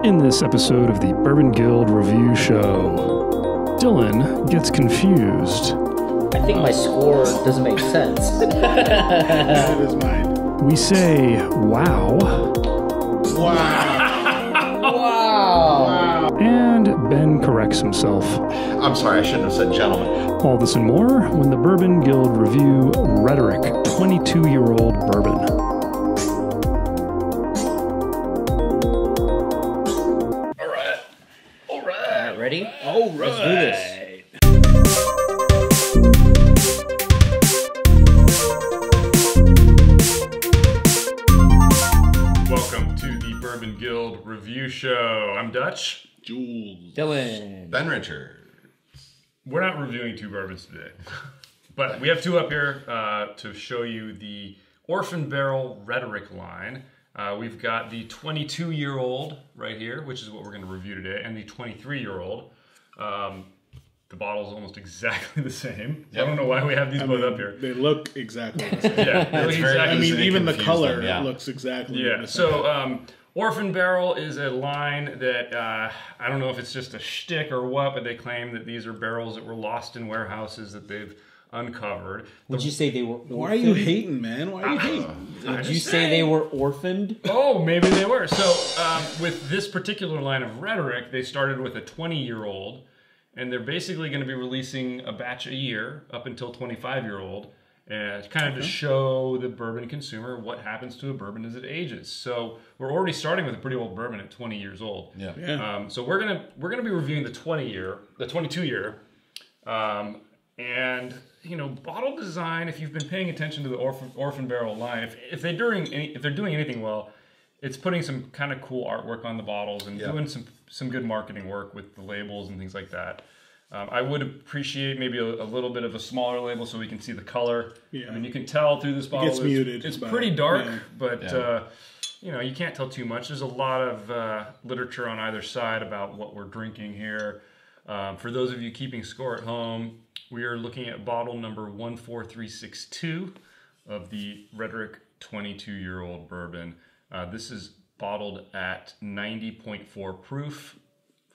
In this episode of the Bourbon Guild Review Show, Dylan gets confused. I think my score doesn't make sense. That is mine. We say, wow. Wow. And Ben corrects himself. I'm sorry, I shouldn't have said gentlemen. All this and more when the Bourbon Guild Review Rhetoric 22-year-old bourbon. Ready? All right. Let's do this. Welcome to the Bourbon Guild Review Show. I'm Dutch. Jules. Dylan. Ben Richards. We're not reviewing two bourbons today, but we have two up here to show you the Orphan Barrel Rhetoric line. We've got the 22-year-old right here, which is what we're going to review today, and the 23-year-old. The bottle is almost exactly the same. Yep. I don't know why we have these both up here. They look exactly the same. Yeah, they look exactly I mean, even the color looks exactly the same. So, Orphan Barrel is a line that, I don't know if it's just a shtick or what, but they claim that these are barrels that were lost in warehouses that they've uncovered. Would you say they were orphaned? Why are you hating, man? Why are you hating? Did you say they were orphaned? Oh, maybe they were. So with this particular line of Rhetoric, they started with a 20-year-old, and they're basically going to be releasing a batch a year up until 25-year-old, and kind of to show the bourbon consumer what happens to a bourbon as it ages. So we're already starting with a pretty old bourbon at 20 years old. Yeah. So we're gonna be reviewing the 22-year, and you know, bottle design. If you've been paying attention to the Orphan Barrel line, if they're doing anything well, it's putting some kind of cool artwork on the bottles and doing some good marketing work with the labels and things like that. I would appreciate maybe a little bit of a smaller label so we can see the color. Yeah. I mean, you can tell through this bottle. It gets muted. It's pretty dark, but you know, you can't tell too much. There's a lot of literature on either side about what we're drinking here. For those of you keeping score at home, we are looking at bottle number 14362 of the Rhetoric 22-year-old bourbon. This is bottled at 90.4 proof,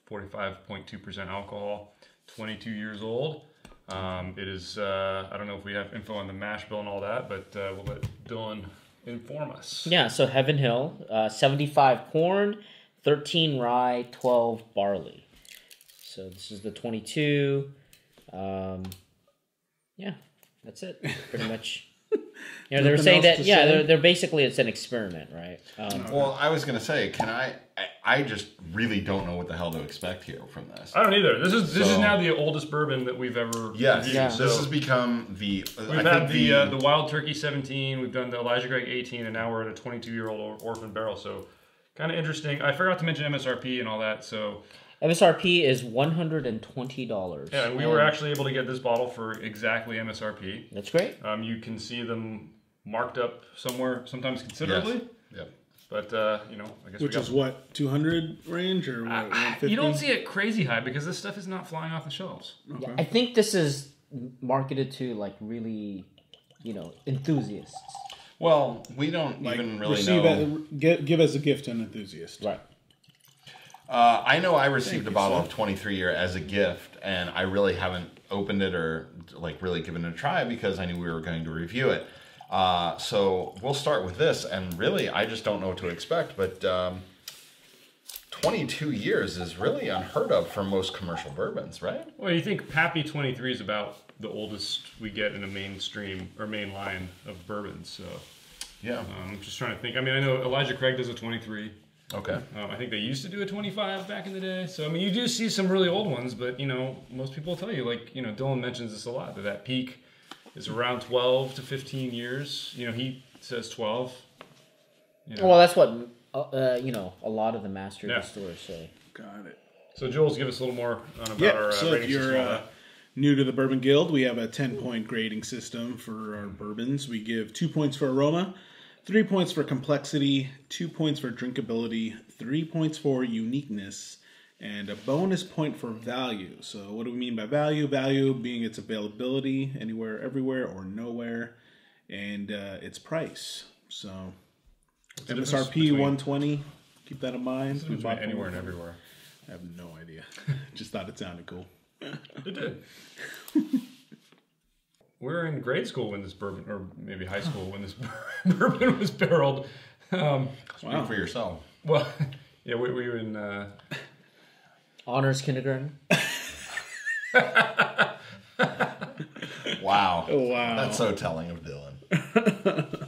45.2% alcohol, 22 years old. It is, I don't know if we have info on the mash bill and all that, but we'll let Dylan inform us. Yeah, so Heaven Hill, 75 corn, 13 rye, 12 barley. So this is the 22. Yeah, that's it. Pretty much. You know, they're saying that, they're basically, it's an experiment, right? Well, I was going to say, I just really don't know what the hell to expect here from this. I don't either. This is now the oldest bourbon that we've ever reviewed. Yeah. So this has become the... We've had the Wild Turkey 17, we've done the Elijah Craig 18, and now we're at a 22-year-old Orphan Barrel. So kind of interesting. I forgot to mention MSRP and all that, so... MSRP is $120. Yeah, and we were actually able to get this bottle for exactly MSRP. That's great. You can see them marked up somewhere, sometimes considerably. Yes. Yep. But, you know, I guess Which is what, 200 range or what, 150? You don't see it crazy high because this stuff is not flying off the shelves. Okay. Yeah, I think this is marketed to, like, really, you know, enthusiasts. Well, we don't even really know. Give as a gift to an enthusiast. Right. I know I received a bottle of 23-year as a gift, and I really haven't opened it or like really given it a try because I knew we were going to review it. So we'll start with this, and really I just don't know what to expect, but 22 years is really unheard of for most commercial bourbons, right? Well, you think Pappy 23 is about the oldest we get in a mainstream or main line of bourbons, so... Yeah. I'm just trying to think. I mean, I know Elijah Craig does a 23. Okay. I think they used to do a 25 back in the day. So, I mean, you do see some really old ones, but, you know, most people will tell you, like, you know, Dylan mentions this a lot, that peak is around 12 to 15 years. You know, he says 12. You know. Well, that's what, you know, a lot of the master distillers say. Got it. So, Jules, give us a little more about our so if rating system. you're new to the Bourbon Guild, we have a 10-point grading system for our bourbons. We give 2 points for aroma, 3 points for complexity, 2 points for drinkability, 3 points for uniqueness, and a bonus point for value. So what do we mean by value? Value being its availability anywhere, everywhere, or nowhere, and its price. So MSRP 120, Keep that in mind. We bought Anywhere and everywhere. I have no idea. Just thought it sounded cool. It did. We were in grade school when this bourbon, or maybe high school when this bourbon was barreled. Speak for yourself. Well, yeah, we were in Honors kindergarten. Wow. Oh, wow. That's so telling of Dylan.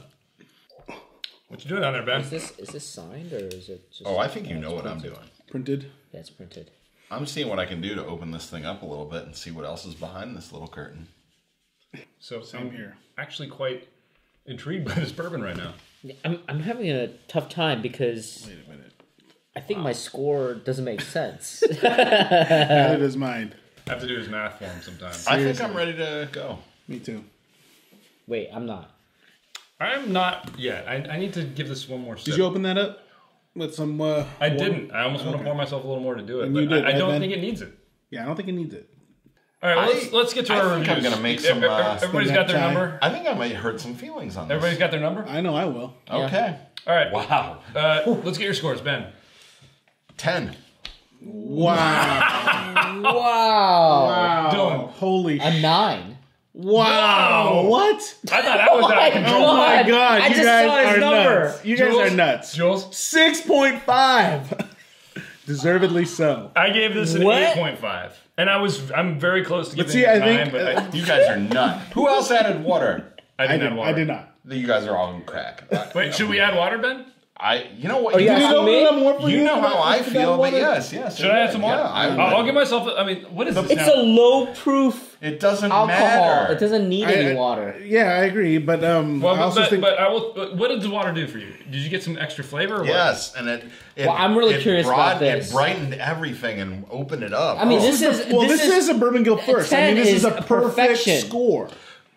What you doing down there, Ben? Is this signed or is it just? Oh, I think you know what I'm doing. Printed. Yeah, it's printed. I'm seeing what I can do to open this thing up a little bit and see what else is behind this little curtain. So Same I'm here. actually quite intrigued by this bourbon right now. I'm having a tough time because Wait a minute. I think my score doesn't make sense. Neither does mine. I have to do his math for him sometimes. I think I'm ready to go. Me too. Wait, I'm not. I'm not yet. I need to give this one more sip. Did you open that up with some? I didn't. I almost want to pour myself a little more to do it, And but you did, I don't right, think Ben? it needs it. Yeah, I don't think it needs it. All right, let's get to our think reviews. I'm gonna make some. Everybody's got their Spend that number. I think I might hurt some feelings on this. Everybody's got their number. I know I will. Okay. All right. Wow. Let's get your scores, Ben. 10. Wow. Wow. Dylan. Holy A 9. Wow. What? I thought that was out of control. Oh my god. I You just guys saw his are number. nuts. You guys are nuts. Jules, 6.5. Deservedly so. I gave this an What? 8.5, and I'm very close to giving see, it a I 9, think- but You guys are nuts. Who else added water? I didn't add water. I did not. You guys are all in crack. Wait, should we add water, Ben? You know what? Oh, you yeah. Did Asking it open me? it up more for you? You know how I Forgot feel, but water? yes. Should I add some water? Yeah, I'll give myself. I mean, what is this It's now? a low proof It doesn't alcohol. matter. It doesn't need any water. Yeah, I agree, but Well, I also think but I will. But what did the water do for you? Did you get some extra flavor? Or what? Yes, and it Well, I'm really curious about this. It brightened everything and opened it up. I mean, Oh. this is this is a Bourbon Guild first. I 10 mean, this is is a perfect perfection. score.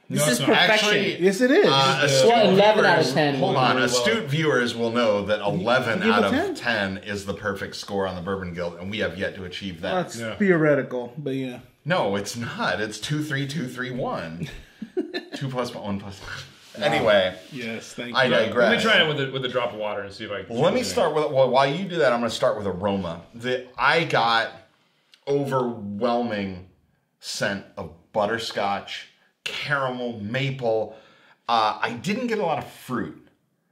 This is it's not. perfection. Actually, Yes, it is. astute Well, 11 out of viewers- 10 Hold would on, be astute viewers will know that 11 give out a of 10? 10 is the perfect score on the Bourbon Guild, and we have yet to achieve that. That's Yeah. theoretical, but yeah. No, it's not. It's 2, 3, 2, 3, 1. 2 plus 1 plus 1. Anyway, Yes, thank you. I digress. Let me try it with a drop of water and see if I can. Let me start with, well, while you do that, I'm going to start with aroma. I got overwhelming scent of butterscotch, caramel, maple. I didn't get a lot of fruit,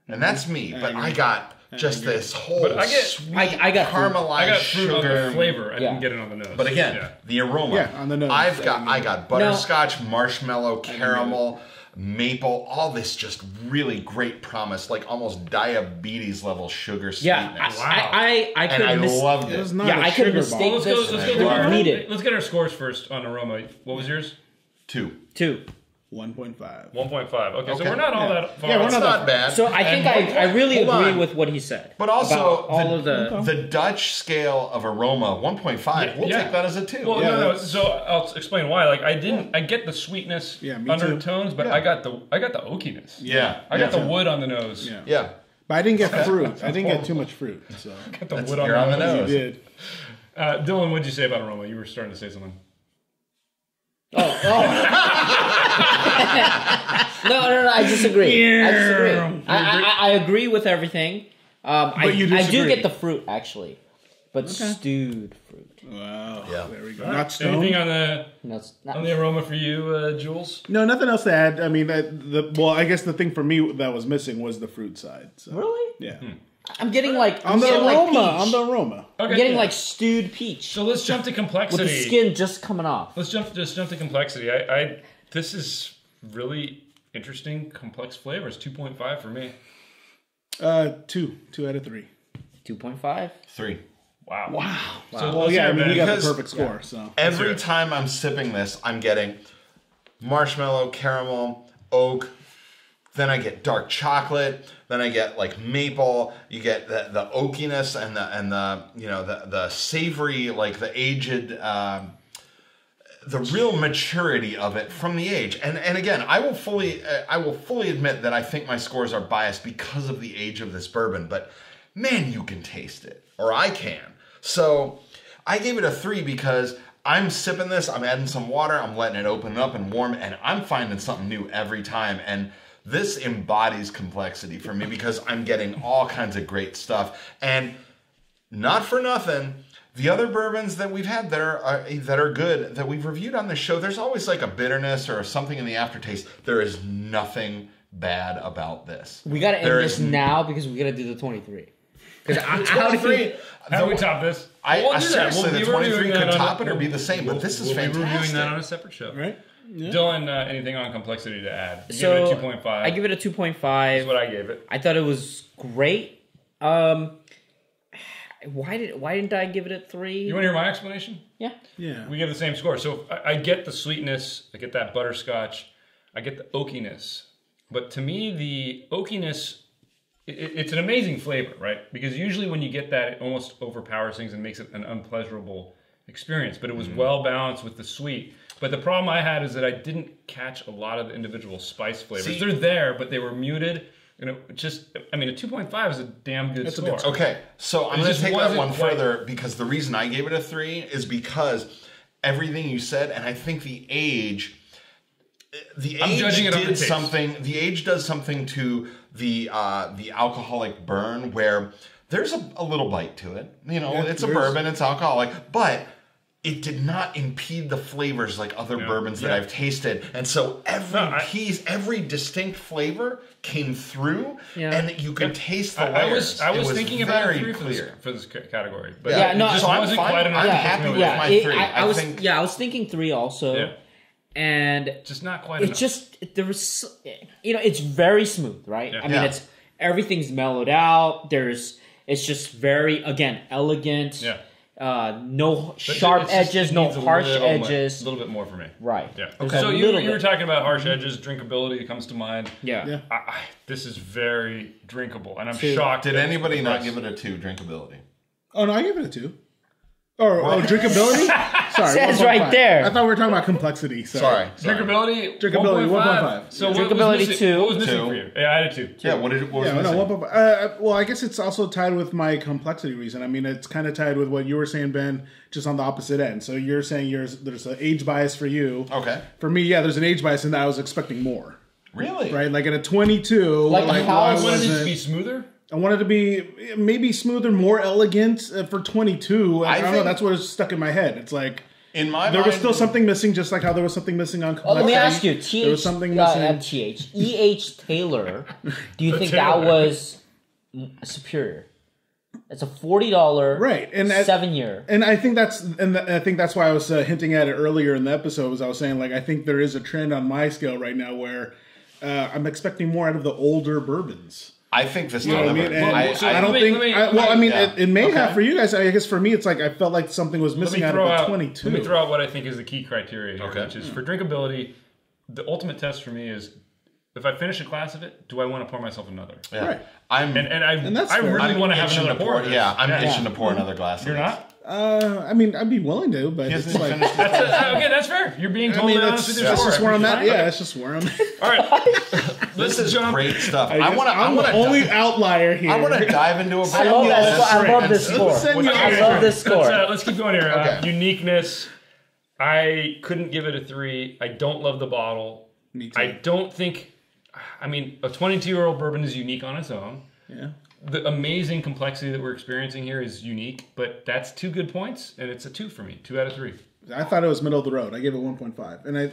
and that's me, but I got just this whole But I get- sweet I got fruit. caramelized I got fruit sugar. on the flavor. I Yeah. didn't get it on the nose. But again, Yeah. the aroma. Yeah, on the nose. I got butterscotch, marshmallow, caramel, maple, all this just really great promise, like almost diabetes level sugar Yeah, sweetness. I and could I have loved It it. was not Yeah, a I could sugar mistake bomb. let's go. Let's go. Didn't Let's need it. Let's get our scores first on aroma. What was yours? 2. 2. 1.5. 1.5. Okay, so Okay. we're not all Yeah. that far. Yeah, we're off. That's not not bad. So I think I really hold agree on. with what he said. But also, about all of the the Dutch scale of aroma, 1.5. We'll Yeah. take that as a 2. Well, Yeah, no. that's- So I'll explain why. Like I get the sweetness Yeah, me too. undertones, but Yeah. I got the oakiness. Yeah. I got yeah. the wood on the nose. Yeah. Yeah. But I didn't get fruit. I didn't get too much fruit. So Got the That's- wood on you're the on the nose. you nose. did. Dylan, what'd you say about aroma? You were starting to say something. No, I disagree. I disagree. I agree with everything. But you I do disagree. get the fruit actually, but stewed fruit. Wow. Yeah. There we go. All right. Not stoned. Anything on the No, it's not. aroma for you, Jules? No, nothing else to add. I mean, I guess the thing for me that was missing was the fruit side. So. Really? Yeah. I'm getting like On the I'm getting aroma. like peach. On the aroma. Okay. I'm getting like stewed peach So let's jump to with complexity. the skin just coming off. Let's jump to complexity. This is really interesting, complex flavors. 2.5 for me. 2 out of 3. 2.5. 3. Wow. Wow. So Well, let's yeah, I hear it, mean, Ben. you got the Because- perfect score. So Every hear it. time I'm sipping this, I'm getting marshmallow, caramel, oak. Then I get dark chocolate. Then I get like maple. You get the oakiness and the savory, like the aged, the real maturity of it from the age. And again, I will fully admit that I think my scores are biased because of the age of this bourbon. But man, you can taste it, or I can. So I gave it a 3 because I'm sipping this, I'm adding some water, I'm letting it open up and warm, and I'm finding something new every time. And this embodies complexity for me because I'm getting all kinds of great stuff. And not for nothing, the other bourbons that we've had that are good, that we've reviewed on the show, there's always like a bitterness or something in the aftertaste. There is nothing bad about this. We got to end this now because we got to do the 23. Because How do we top this? Seriously, the 23 could top it or be the same, but this is fantastic. We'll be reviewing that on a separate show. Right? Yeah. Dylan, anything on complexity to add? So, give it a 2.5. I give it a 2.5. That's what I gave it. I thought it was great. Why didn't I give it a 3? You want to hear my explanation? Yeah. Yeah. We give the same score. So I get the sweetness, I get that butterscotch, I get the oakiness. But to me, the oakiness, it's an amazing flavor, right? Because usually when you get that, it almost overpowers things and makes it an unpleasurable experience. But it was well balanced with the sweet. But the problem I had is that I didn't catch a lot of the individual spice flavors. They're there, but they were muted. And it just, I mean, a 2.5 is a damn good score. Okay, so I'm going to take that one further because the reason I gave it a 3 is because everything you said, and I think the age did something. The age does something to the alcoholic burn where there's a little bite to it. You know, it's a bourbon, it's alcoholic, but it did not impede the flavors like other bourbons that I've tasted. And so every distinct flavor came through, and you could taste the layers. I was thinking about a 3 for this category. But it just wasn't quite enough. I'm happy with my 3. I was thinking 3 also. Yeah. And just not quite enough. There was, it's very smooth, right? Yeah. I mean, everything's mellowed out. It's just very, again, elegant. Yeah. No sharp edges, no harsh edges. A little bit more for me. Right. Yeah. Okay. So you were talking about harsh edges, drinkability comes to mind. Yeah. This is very drinkable, and I'm shocked. Did anybody not give it a 2, drinkability? Oh, no, I give it a 2. Oh, drinkability? Sorry. It says right there. I thought we were talking about complexity. Sorry. Drinkability? 1.5. So drinkability 2. What was missing for you? Yeah, I had a 2. Yeah, what was missing? No, 1.5. Well, I guess it's also tied with my complexity reason. I mean, it's kind of tied with what you were saying, Ben, just on the opposite end. So you're saying there's an age bias for you. Okay. For me, there's an age bias in that I was expecting more. Really? Right? Like at a 22. I wanted it to be smoother? I wanted to be maybe smoother, more elegant for 22. I don't know. That's what is stuck in my head. It's like in my there was still something missing, just like how there was something missing on complexity. Let me ask you, there was something missing. E.H. Taylor, do you think that was superior? It's a $40 right, and 7-year. And I think that's why I was hinting at it earlier in the episode. Was I was saying like I think there is a trend on my scale right now where I'm expecting more out of the older bourbons. I think this time. I mean? I don't think. It may have for you guys. I guess for me, it's like I felt like something was missing out of the 22. Let me throw out what I think is the key criteria here, which is for drinkability. The ultimate test for me is if I finish a glass of it, do I want to pour myself another? Yeah. Right. I really want to have another pour. Yeah, I'm itching to pour another glass. You're not. I mean, I'd be willing to, but it's like okay, that's fair. You're being totally honest with your That's just where I'm at. Yeah, that's just where I'm at. All right, this is great stuff. I'm the only outlier here. I want to dive into a. I love this score. I love this score. Let's keep going here. Uniqueness. I couldn't give it a 3. I don't love the bottle. Me too. I don't think. I mean, a 22-year-old bourbon is unique on its own. Yeah. The amazing complexity that we're experiencing here is unique, but that's 2 good points, and it's a 2 for me. 2 out of 3. I thought it was middle of the road. I gave it 1.5, and I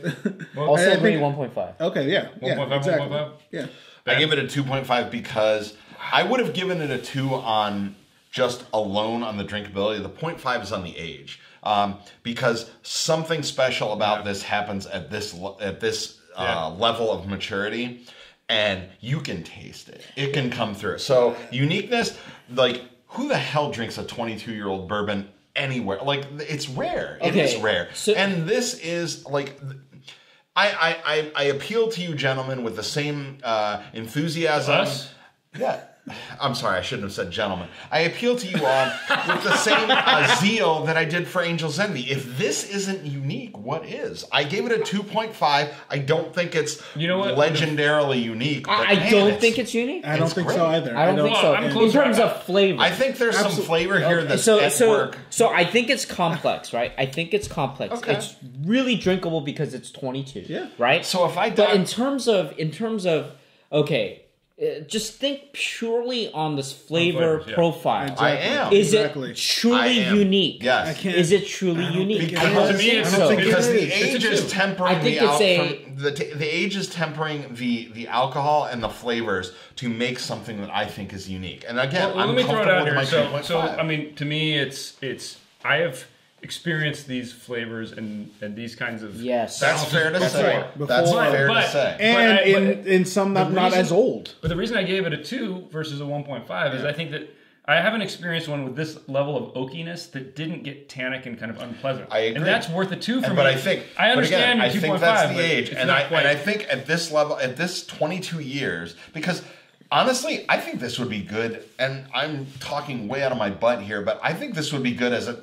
also agree 1.5. Okay, yeah, 1.5, exactly. 1.5. Yeah, I give it a 2.5 because I would have given it a 2 on just alone on the drinkability. The 0.5 is on the age because something special about this happens at this level of maturity. And you can taste it. It can come through. So uniqueness, like who the hell drinks a 22-year-old bourbon anywhere? Like it's rare. It is rare. So, and this is like, I appeal to you gentlemen with the same enthusiasm. Us? Yeah. I'm sorry, I shouldn't have said gentlemen. I appeal to you all with the same zeal that I did for Angel's Envy. If this isn't unique, what is? I gave it a 2.5. I don't think it's legendarily unique. But I don't think it's unique. I don't think so either. I don't think so. In terms of flavor. I think there's some flavor here that's at work. So I think it's complex, right? I think it's complex. Okay. It's really drinkable because it's 22. Yeah. Right? So if I But in terms of okay, just think purely on this flavor profile. I am. Is it truly unique? Yes. Is it truly unique? Because, to me, it's because the age is tempering the age is tempering the alcohol and the flavors to make something that I think is unique. And again, let me throw it out here. So, 2.5. I mean, to me, it's I have experienced these flavors and these kinds of yes. That's fair to say. That's fair to say. And in some not as old. But the reason I gave it a 2 versus a 1.5 is I think that I haven't experienced one with this level of oakiness that didn't get tannic and kind of unpleasant. I agree. And that's worth a 2 for me. But I think I understand I think that's the age. And I think at this level, at this 22 years, because honestly, I think this would be good, and I'm talking way out of my butt here, but I think this would be good as a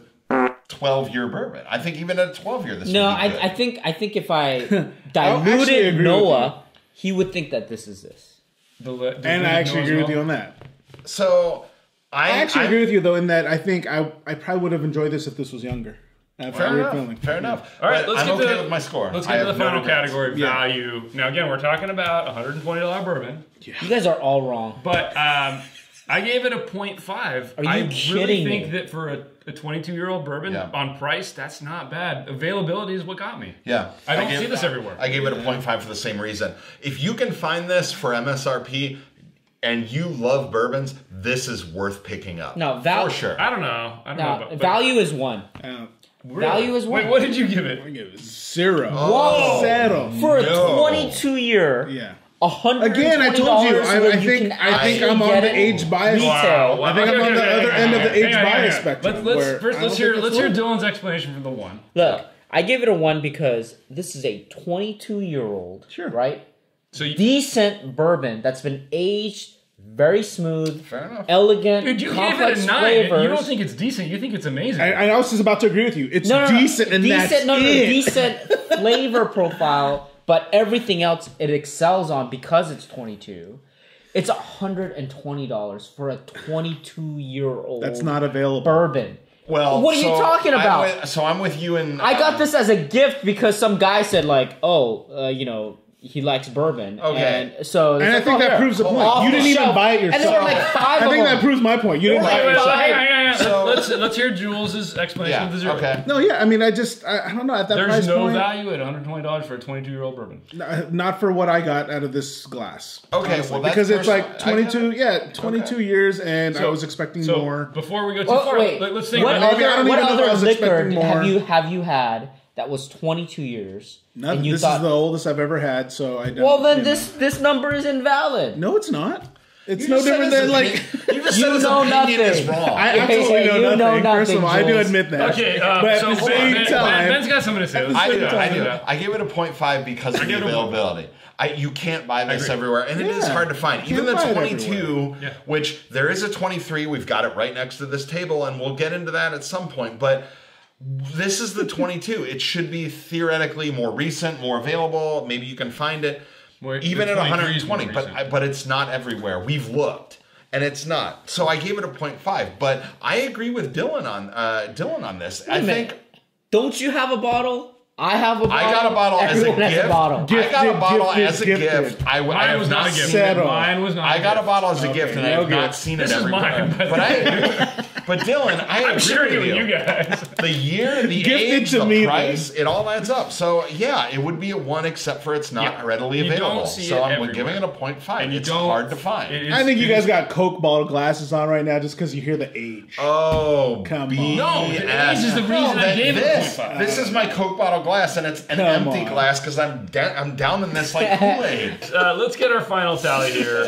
12-year bourbon. I think even at a 12-year, this would be good. I think if I diluted Noah, he would think that this is this. And I actually agree with you on that. So I actually agree with you, though, in that I think I probably would have enjoyed this if this was younger. Fair enough. All right, I'm okay with my score. Let's get to the final category, value. Now, again, we're talking about $120 bourbon. Yeah. You guys are all wrong. But I gave it a 0.5. Are you I kidding really me? think that for a 22-year-old bourbon on price, that's not bad. Availability is what got me. Yeah. I don't see this everywhere. I gave it a 0.5 for the same reason. If you can find this for MSRP and you love bourbons, this is worth picking up. No, for sure. I don't know. Value is 1. Really? Value is 1. Wait, what did you give it? I give it 0. Whoa! Zero. For a 22-year, $120. Again, I told you. I think I'm on the age bias. Wow. I think I'm on the other end of the age bias spectrum. Let's hear Dylan's explanation for the 1. Look, I gave it a 1 because this is a 22-year-old, right? So decent bourbon that's been aged very smooth, fair enough, elegant, dude, you complex gave it a 9. flavors. You don't think it's decent. You think it's amazing. I was just about to agree with you. It's decent, and that's it. Decent flavor profile, but everything else it excels on because it's 22. It's $120 for a 22-year-old. That's not available. Bourbon. Well, what are you talking about? I'm with you, and I got this as a gift because some guy said like, he likes bourbon. Okay. And so I think that proves the point. You didn't even buy it yourself. And there were like 5 of them. I think that proves my point. You didn't buy it yourself. Hang on. So, let's hear Jules' explanation of the 0. Okay. No, I mean, I don't know. At that price There's no point, value at $120 for a 22-year-old bourbon. Not for what I got out of this glass. Okay, honestly, because it's like 22 years, and I was expecting more. Before we go too far, let's think what about other liquor have you had that was 22 years? Nothing. This is the oldest I've ever had, so I don't. Well, then this number is invalid. No, it's not. It's no different than like you just said his opinion is wrong. I absolutely know nothing. First of all, I do admit that. Okay, but at the same time, Ben's got something to say. I do. I give it a 0.5 because of the availability. You can't buy this everywhere, and it is hard to find. Even the 22, which there is a 23, we've got it right next to this table, and we'll get into that at some point, but this is the 22. It should be theoretically more recent, more available. Maybe you can find it even at 120, but it's not everywhere. We've looked, and it's not. So I gave it a 0.5, but I agree with Dylan on this. I think. Don't you have a bottle? I have a bottle. I got a bottle as a gift. I got a bottle as a gift. I have not seen it. Mine was not. I got a bottle as a gift, and I have not seen it everywhere. But Dylan, I agree with you guys. The year, the age, the price, it all adds up. So yeah, it would be a 1 except for it's not readily available. So I'm giving it a 0.5. It's hard to find. I think you guys got Coke bottle glasses on right now just because you hear the age. Oh, come on! No, the age is the reason I gave it a 0.5. This is my Coke bottle glass, and it's an empty glass because I'm down in this like Kool-Aid. Let's get our final tally here.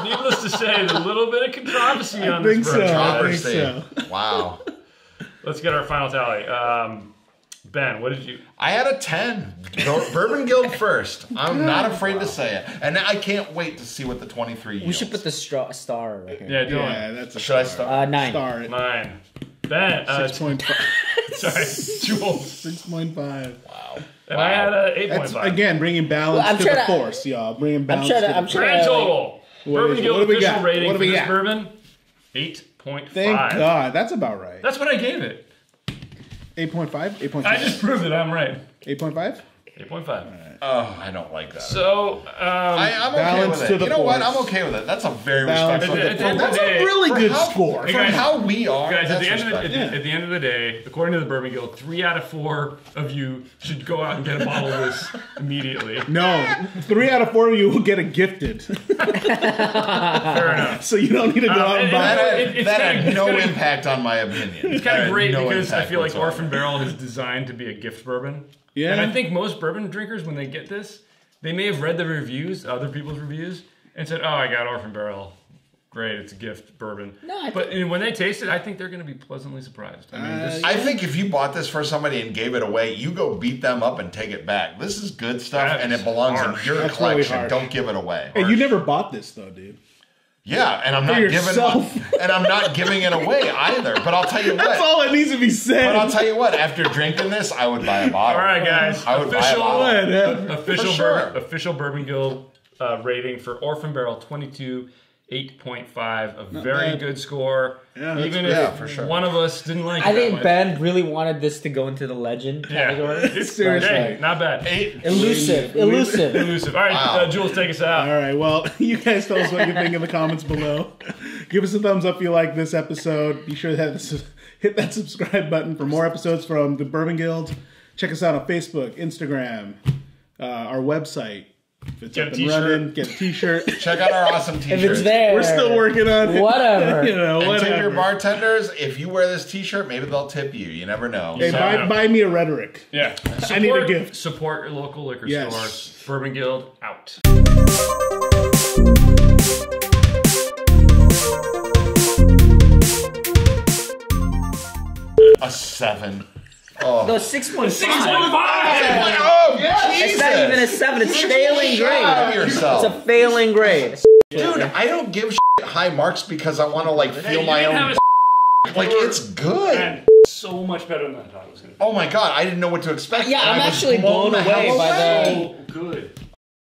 Needless to say, there's a little bit of controversy on this. I think so. Wow. Let's get our final tally. Ben, what did you? I had a 10. Bourbon Guild first. I'm not afraid to say it, and I can't wait to see what the 23 yields. We should put the star right here. Yeah, Dylan. Yeah, that's a should I start? 9. Star it. 9. Ben, 6.5. Sorry, Jules. 6.5. Wow. And I had a 8.5. Again, bringing balance to the force, y'all. Bringing balance to the force. Grand total. Bourbon Guild official rating for this bourbon, 8.5. Thank God. That's about right. That's what I gave it. 8.5? 8.5. I just proved it. I'm right. 8.5? 8.5. All right. Oh, I don't like that. So, I'm okay with it. You know what? I'm okay with it. That's a very respectful. That's a really good score. For how we are, guys, at the end of the day, according to the Bourbon Guild, 3 out of 4 of you should go out and get a bottle of this immediately. No, 3 out of 4 of you will get it gifted. Fair enough. So you don't need to go out and buy it. That had no impact on my opinion. It's kind of great because I feel like Orphan Barrel is designed to be a gift bourbon. Yeah. And I think most bourbon drinkers, when they get this, they may have read the reviews, other people's reviews, and said, "Oh, I got Orphan Barrel. Great, it's a gift bourbon." But when they taste it, I think they're going to be pleasantly surprised. I think if you bought this for somebody and gave it away, you go beat them up and take it back. This is good stuff, and it belongs in your collection. Really Don't give it away. Hey, you never bought this though, dude. Yeah, and I'm not giving it away either. But I'll tell you what. That's all that needs to be said. But I'll tell you what. After drinking this, I would buy a bottle. All right, guys. I would buy a bottle. Official Bourbon Guild rating for Orphan Barrel 22. 8.5, a very good score. Yeah, even if one of us didn't like it. I think Ben really wanted this to go into the legend category. Seriously. Hey, not bad. Elusive. All right, Jules, take us out. All right, well, you guys tell us what you think in the comments below. Give us a thumbs up if you like this episode. Be sure to hit that subscribe button for more episodes from the Bourbon Guild. Check us out on Facebook, Instagram, our website. If it's up and running, get a t-shirt. Check out our awesome t-shirts. If it's there. We're still working on it. Whatever. And tip your bartenders, if you wear this t-shirt, maybe they'll tip you. You never know. Hey, buy me a Rhetoric. Yeah. I need a gift. Support your local liquor stores. Bourbon Guild, out. A 7. Oh. No, 6.5. 6.5! Oh, it's not even a 7, it's failing grade. It's a failing grade. Dude, I don't give high marks because I want to feel my own. It's good. Man, so much better than I thought it was going to be. Oh my god, I didn't know what to expect. Yeah, I'm actually blown away by the. So good.